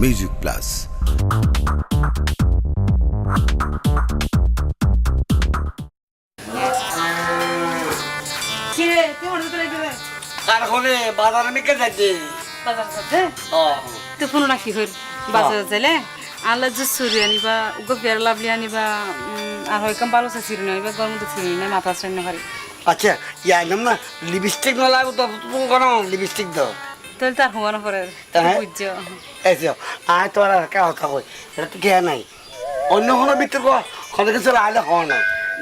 Music plus. কারখানে বাজারে মিকে যাচ্ছে বাজার করতে ও তো ফোন রাখি হইল বাজার যাইলে আল্লাহ যে সুরি আনিবা উগো পেয়ার লাভলি আনিবা আর হয় কাম ভালো সিরি আনিবা গরম তো সিরি না মাথা সাইন না পারি আচ্ছা ইয়া একদম না লিপস্টিক না লাগবে তো তুমি কোনো লিপস্টিক দাও তাহলে তার হওয়া না পরে হ্যাঁ। বুঝছো এসে আয় তোর আর কে কথা কই এটা তো কে নাই অন্য কোনো ভিতর কোনো কিছু আইলে হওয়া না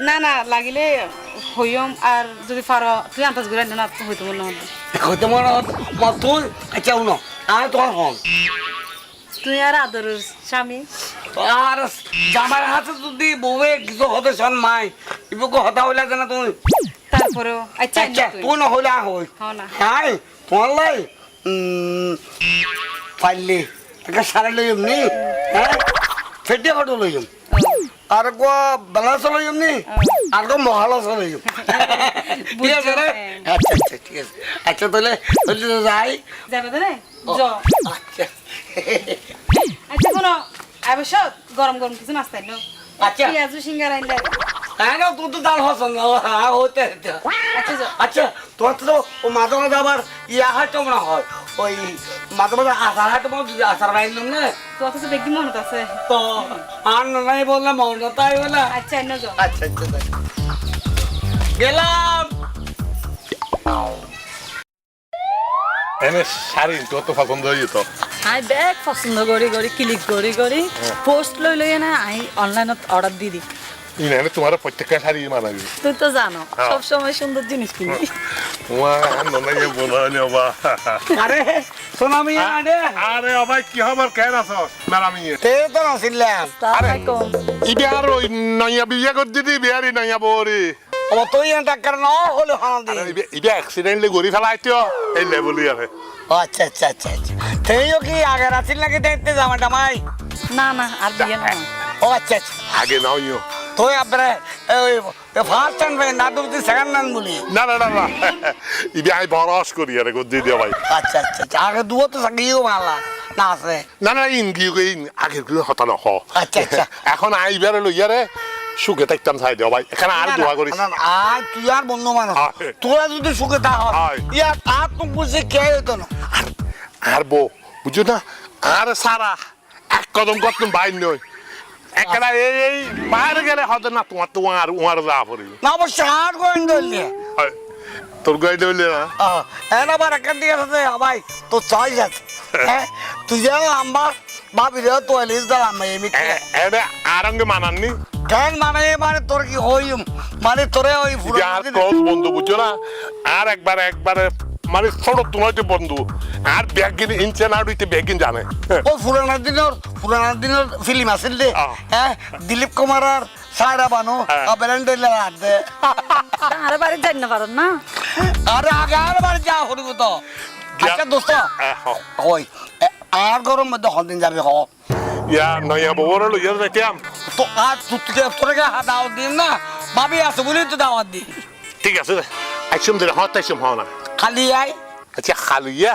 না না লাগিলে হইম আর যদি পারো তুই আন্দাজ করে না হইতো মনে হতো হইতে মনে তুই আচ্ছা উনো আয় তোমার হন তুই আর আদরের স্বামী আর জামার হাতে যদি বউয়ে কিছু হতে শোন মাই ইবুকে হতা হইলা জানা তুমি তারপরেও আচ্ছা আচ্ছা তুই তুই না হইলা হই হও না হাই তোমার লাই পাইলি একটা সারে লইম নি হ্যাঁ ফেটে কত লইম আর গো বালাস লইম নি আর গো মহালাস লইম ঠিক আছে রে আচ্ছা আচ্ছা ঠিক আছে আচ্ছা তাহলে তাহলে যাই যাবে তো রে জ আচ্ছা আচ্ছা কোনো অবশ্য গরম গরম কিছু নাস্তা নো আচ্ছা পেঁয়াজু সিঙ্গার আইলে হ্যাঁ না তুই তো ডাল হসন হ্যাঁ হতে আচ্ছা জ আচ্ছা তোর তো ও মাঝে মাঝে আবার ইয়া হাট মনে হয় ওই মাঝে মাঝে আচার হাট যদি আচার বাইলাম না তো অথচ বেগি মনত আছে তো আর নাই বললাম মনে তাই বলে আচ্ছা এনে জ আচ্ছা আচ্ছা গেলাম এনে শাড়ি কত পছন্দ হয়ে যেত আই ব্যাগ পছন্দ করি করি ক্লিক করি করি পোস্ট লই লই না আই অনলাইনত অর্ডার দি দি ইনে তোমার প্রত্যেকটা শাড়ি মানাবি তুই তো জানো সব সময় সুন্দর জিনিস কিনি তোমার ননাইয়ে বলানি অবা আরে সোনামি আরে আরে অবাই কি খবর কেন আছো ম্যাডামিয়ে তে তো নছিলাম আসসালামাইকুম ইবে আর ওই নয়া বিয়ে করে দিদি বিয়ারি নয়া বরি ও তুই এটা কারণ হলো হান্দি ইবে অ্যাক্সিডেন্টলি গড়ি ফেলাইতো এই লেভেলই আছে আচ্ছা আচ্ছা আচ্ছা আচ্ছা তেইও কি আগে রাছিল নাকি দেখতে জামাটা মাই না না আর বিয়ে না ও আচ্ছা আচ্ছা আগে নাও ইও তুই আপরে ওই ফার্স্ট টাইম না তুমি সেকেন্ড নাম বলি না না না না ইবে আই বরস করি আরে গো দিদি ভাই আচ্ছা আচ্ছা আচ্ছা আগে দুও তো সাকিও মালা না আছে না না ইনগি ইন আগে গুলো হতা না হ আচ্ছা আচ্ছা এখন আইবারে লইয়ারে সুখে থাকতাম চাই দেও ভাই এখানে আর দোয়া করিস আর তুই আর বন্ধু মানুষ আয়। তোরা যদি সুখে থাক আয়। ইয়া আর তো বুঝে কে হতো না আর বউ বুঝছো না আর সারা এক কদম করতুম বাইর নই একটা এই বাইরে গেলে হতো না তোমার তো উমার যা পড়ি না অবশ্য আর গোয়েন ধরলে তোর গাড়ি ধরলে না হ্যাঁ আবার এখান থেকে আছে ভাই তোর চয়েস আছে হ্যাঁ তুই যাও আমার ভাবি রে তো এলিস দাম আমি এটা আর অঙ্গে মানাননি কেন মানে তোর কি হইম মানে তোরে ওই যে আর ক্লোজ বন্ধু বুঝছো না আর একবারে মানে ছোট তোমার যে বন্ধু আর ব্যাগিন ইনচে না উইতে ব্যাগিন জানে ওই পুরানার দিনের ফিল্ম আছিল দে হ্যাঁ দিলীপ কুমার আর সায়রা বানু বেলেন্ডের হাত দে আরে বাড়ি যাই না পারেন না আরে আগে আর বার যা হরিব তো আচ্ছা দোস্ত ওই আর গরম মধ্যে হদিন যাবে হ ইয়া নয়া বউর লইয়া যাইতাম তো আর তোরে দাওয়াত দিন না ভাবি আছে বলি তো দাওয়াত দি ঠিক আছে আইসম দিলে হত আইসম হও না খালি আই আচ্ছা খালিয়া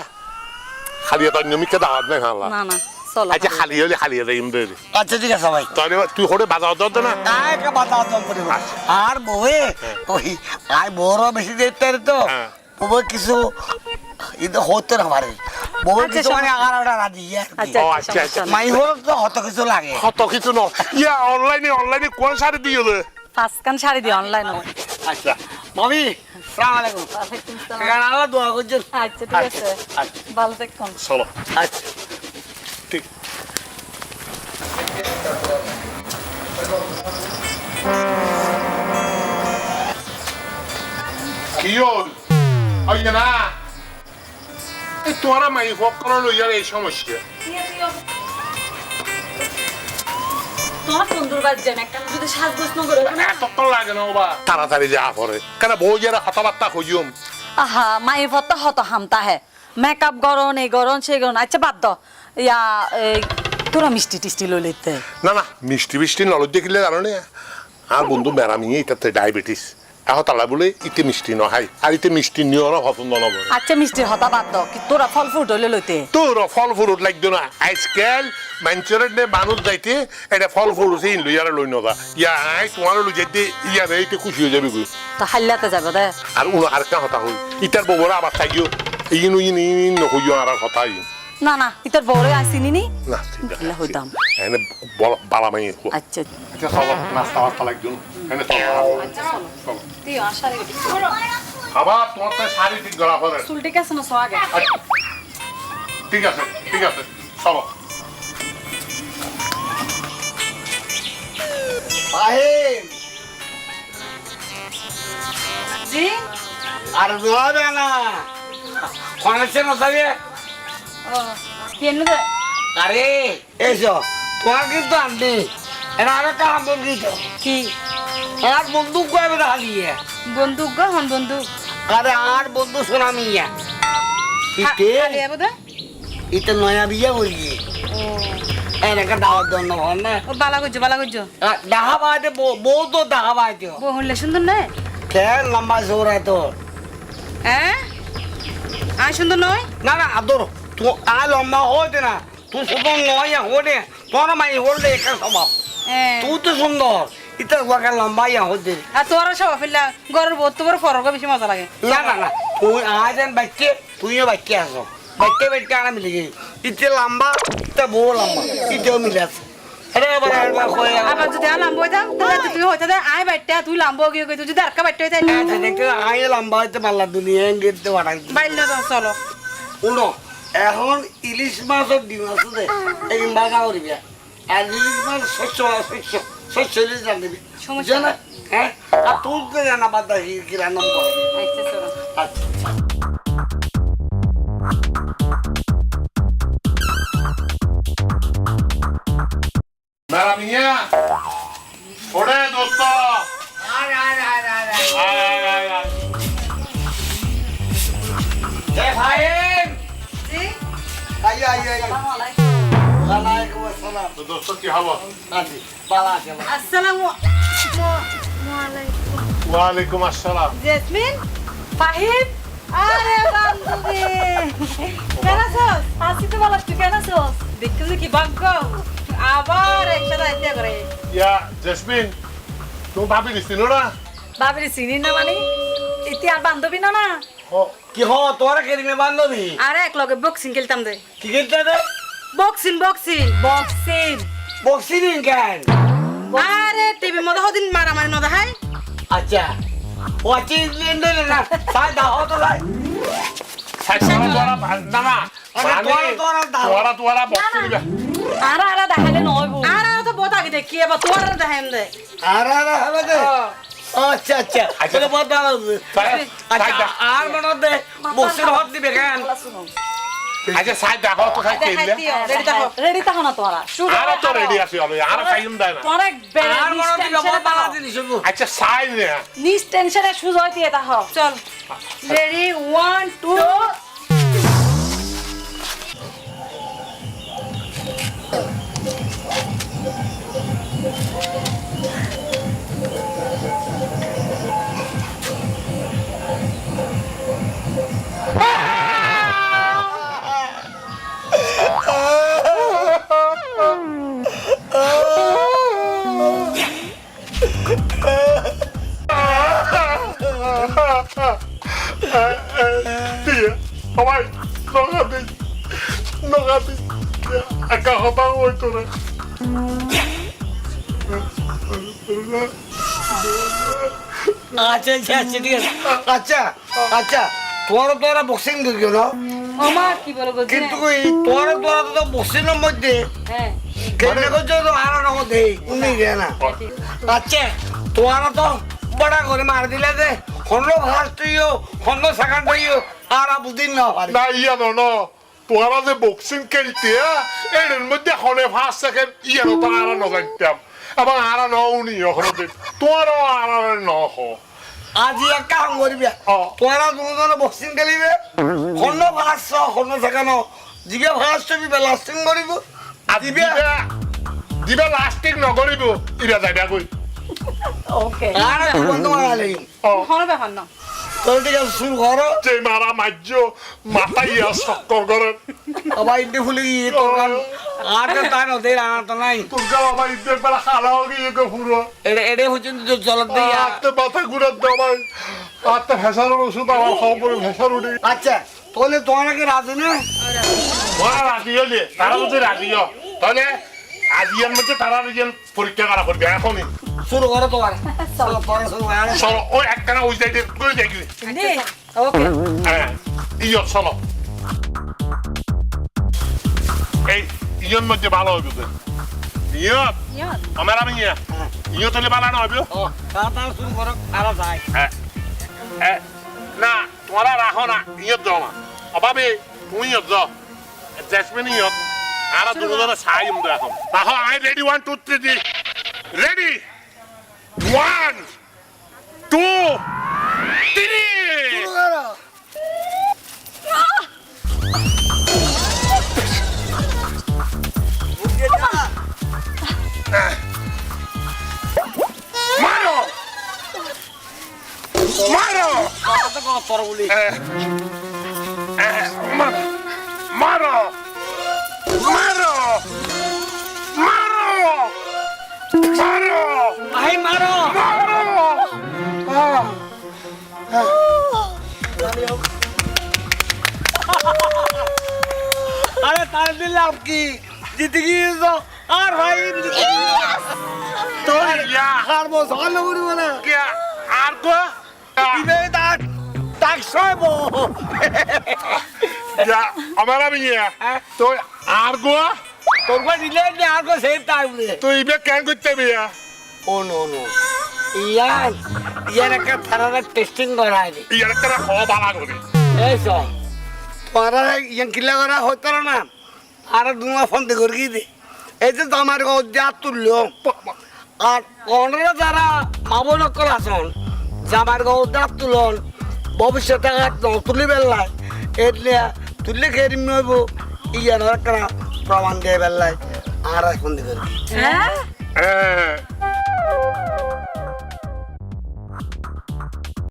তো নিয়মিত দাওয়াত নাই হালা না না চলো আচ্ছা খালি হলে খালি যাইম দে আচ্ছা ঠিক আছে ভাই তাহলে তুই হরে বাজার দর না আয়কে বাতা জম করিব আর বউয়ে ওই আই বড় বেশি দেখতে তো বউ কিছু এটা হতে না পারে বউ কিছু মানে আগারটা রাজি আচ্ছা ও আচ্ছা আচ্ছা মাই হল তো হত কিছু লাগে কত কিছু ন ইয়া অনলাইনে কোন শাড়ি দিও দে পাঁচখান শাড়ি দি অনলাইন আচ্ছা মামি আসসালামু আলাইকুম এখানে আল্লাহ দোয়া করছেন আচ্ছা ঠিক আছে ভালো থাকুন চলো আচ্ছা ঠিক কি হল ওই না এই তোরা মাই ফকর লইয়ার এই সমস্যা তোমার সুন্দর বাজছে না একটা যদি সাজগোজ না করে এতক্ষণ লাগে না বাবা তাড়াতাড়ি যা পরে কেন বউ যারা কথাবার্তা খুঁজুম আহা মায়ের পর তো হত হামতা হে মেকআপ গরন এই গরন সেই গরন আচ্ছা বাদ দ ইয়া তোরা মিষ্টি টিষ্টি লই লইতে না মিষ্টি নলজ দেখিলে জানো না আর বন্ধু ম্যারামি এটাতে ডায়াবেটিস তালা বলে ইতে মিষ্টি নহাই আর ইতে মিষ্টি নিয়র পছন্দ নকরে আচ্ছা মিষ্টির হতা বাদ দাও কি তোরা ফল ফ্রুট হইলে লইতে তোর ফল ফুরুট লাগতো না আজকাল মানুষের মানুষ যাইতে এটা ফল ফুরুট ইন লইয়ারে লই নবা ইয়া আই তোমার লই যাইতে ইয়ারে এইতে খুশি হয়ে যাবে গই তো হাল্লাতে যাবে দে আর উনো আর কা হতা হই ইতার ববরা আবার থাকিও ইনু ইন নকইও আর কথা না না ইতর বড় আসিনি নি না দিলে হইতাম এনে বালা মাই আচ্ছা আচ্ছা চলো নাস্তা বাস্তা লাগতো এনে চলো আচ্ছা চলো তুই আশা রে আবার তোমার তো শাড়ি ঠিক গলা পরে চুল ঠিক আছে না সো আগে ঠিক আছে চলো ফাহিম জি আর জোয়াবে না খনাছে না সাবে ও কেন দে আরে এসো তোমার কিন্তু আনতে এটা আরো কাম বলছো কি আর বন্দুক কবে হারিয়ে বন্দুক গো হন বন্দুক আরে আর বন্দুক শোনামিয়া ইতে খালি আবদা ইতে নয়া বিয়ে করি এনেকা দাওয়াত দন্ন হন না ও বালা গজ্জো দেখা পাইতে বউ তো দেখা পাইতে বো হলে সুন্দর না কে লম্বা জোরে তো হ্যাঁ আয় সুন্দর নয় না না আদর তুই আ লম্বা হইতে না তুই শুধু নয় হলে তোর মাই হলে একা স্বভাব হ্যাঁ তুই তো সুন্দর ইতে ওকে লম্বা ইয়া হতে আর তোর সব ফেললা গরের বহুত তোর ফরক বেশি মজা লাগে না না না তুই আজ বাচ্চে তুইও বাচ্চে আসো বাচ্চে বাচ্চে আনা মিলে গেছে ইতে লম্বা ইতে বউ লম্বা ইতেও মিলে আছে আরে বাবা আবার যদি আর লাম্বো হইতাম তাহলে তুই হইতে দে আয় বাইটা তুই লাম্বো গিয়ে তুই যদি আরকা বাইটা হইতে দেখতে আয় লম্বা হইতে পারলা দুনিয়া গেতে বাড়াই বাইল চলো শুনো এখন ইলিশ মাছের ডিম আছে যে এই বাগা করবি আর ইলিশ মাছ শস্য ইলিশ রাখবি সমস্যা না হ্যাঁ আর তুই তো জানা বাদ দা কি রান্না করে আচ্ছা চলো আচ্ছা মেরা মিয়া ওরে দোস্ত এ ভাইম জি আই ওয়ালাইকুম আসসালাম দোস্ত কি হবো আজি বালা আছে আসসালামু ওয়ালাইকুম আসসালাম জেসমিন ফাহিম আরে বান্ধবী কেন আছোস আসি তো ভালো তুই কেন আছিস দেখছিস কি ভাগ্য আবার একসাথে আইতে করে ইয়া জেসমিন তুমি ভাবি দিছিল না বাবির চিনি না মানে ইতি আর বান্ধবী না না কি হ তোরা কেদিনে বান্ধবী আরে এক লগে বক্সিং খেলতাম দে কি খেলতে দে বক্সিং বক্সিং বক্সিং কেন আরে টিভি মধ্যে হদিন মারামারি নদা হাই আচ্ছা ওয়াচিং লেন্ডে না সাই দাও তো লাই তোরা বক্স দিবা আর আর দেখালে নয় বউ আর তো বহুত আগে দেখি এবার তোর দেখাইম দে আরে হবে দে আচ্ছা আচ্ছা আচ্ছা বহুত ভালো আচ্ছা আর মনে দে বক্সের হাত দিবে কেন আচ্ছা সাইড দেখো তো সাইড দেখাই কেলে দিও রেডি থাকো রেডি থাকো না তোরা আর তো রেডি আছি আমি আর টাইম দেয় না তোরা আর মনে দিলে বহুত ভালো জিনিস হবো আচ্ছা সাইড নে নিস টেনশনে সুজয় দিয়ে তা হও চল ready 1 2 Tía, mamá, no gati, acá jotan hoy tú, আচ্ছা আচ্ছা আচ্ছা ঠিক আছে আচ্ছা আচ্ছা তোরা বক্সিং দিও না ওমা কি বলো গো কিন্তু ওই তোরা তো বক্সিং এর মধ্যে হ্যাঁ কেন করছো তো আর না দে উনি গে না আচ্ছা তোরা তো বড় করে মার দিলে যে হন্ড ফার্স্ট হইও হন্ড সেকেন্ড হইও আর বুদিন না পারে না ইয়া no, তোরা যে বক্সিং খেলতে এর মধ্যে হলে ফার্স্ট সেকেন্ড ইয়া তো আর না জানতাম আবার আর না উনি ওখানে তোরা আর না হ আজ এক কাম করবি তোরা দুজন বক্সিং খেলিবে হন্ড ফার্স্ট হন্ড সেকেন্ড জিবে ফার্স্ট হইবে লাস্টিং করিব দিবে লাস্টিং নকরিব ইরা যাইবা কই ওকে আর বন্ধু বানালে কোনো ব্যাপার না তোর দিকে শুরু করো যে মারা মাজ্য মাথায় ইয়া চক্কর করে আবার ইন্দি ফুলে গিয়ে তোর আর তো তাই নদী রানা তো নাই তোর বাবা ইদের বেলা খালাও গিয়ে পুরো এড়ে হচ্ছে জলত দিয়া আত্মে মাথা ঘুরে দেওয়াই আত্মে ভেসানোর ওষুধ আমার খাওয়া পরে ভেসার উঠে আচ্ছা তাহলে তোমার কি রাজি না ওরা রাজি হলে তারা যদি রাজি হয় তাহলে আজিয়ার মধ্যে তারা নিজের পরীক্ষা করা করবে এখনই শুরু করো তোমার চলো পরে শুরু হয় চলো ওই একখানা ওই সাইডে করে দেখবি ওকে হ্যাঁ ইয় চলো এই ইয়র মধ্যে ভালো হবে তো ইয়ত আমার আমি ইয়ত হলে ভালো না হবে ও তাড়াতাড়ি শুরু করো আরো যাই না তোমরা রাখো না ইয়ত যাও না অভাবে তুমি ইয়ত যাও জেসমিন ইয়ত আর দুজনে ছাই ইমদো এখন রাখো আই রেডি 1 2 3 রেডি 1 2 3 শুরু করো মারো মারো কত কত পরগুলি মারো মারো মারো মারো মারো ভাই মারো মারো আরে তার দিলাম কি জিতে গিয়েছো আর ভাই তো ইয়া হারবো সকালে উঠি বলে কে আর গো ইবে তাক তাক সইবো ইয়া আমার আমি ইয়া তো আর গো তোর কাছে দিলে নে আর কো সেম টাইম রে তুই ইবে কেন করতে বিয়া ও নো নো ইয়ার একটা থানার টেস্টিং করায় নি ইয়ার একটা খাওয়া ভালো করে এই সব তোরা ইয়ান কিলা করা হতো না আর দুমা ফোন দিয়ে করি দে এই যে তো আমার যা তুললো আর অনরা যারা মাবো নকল আসন জামার গৌদা তুলন ভবিষ্যতে তুলি বেলায় এলে তুললে খেয়ে হইব ইয়ার একটা প্রমাণ দিয়ে বেলায় আর ফোন দিয়ে করি হ্যাঁ হ্যাঁ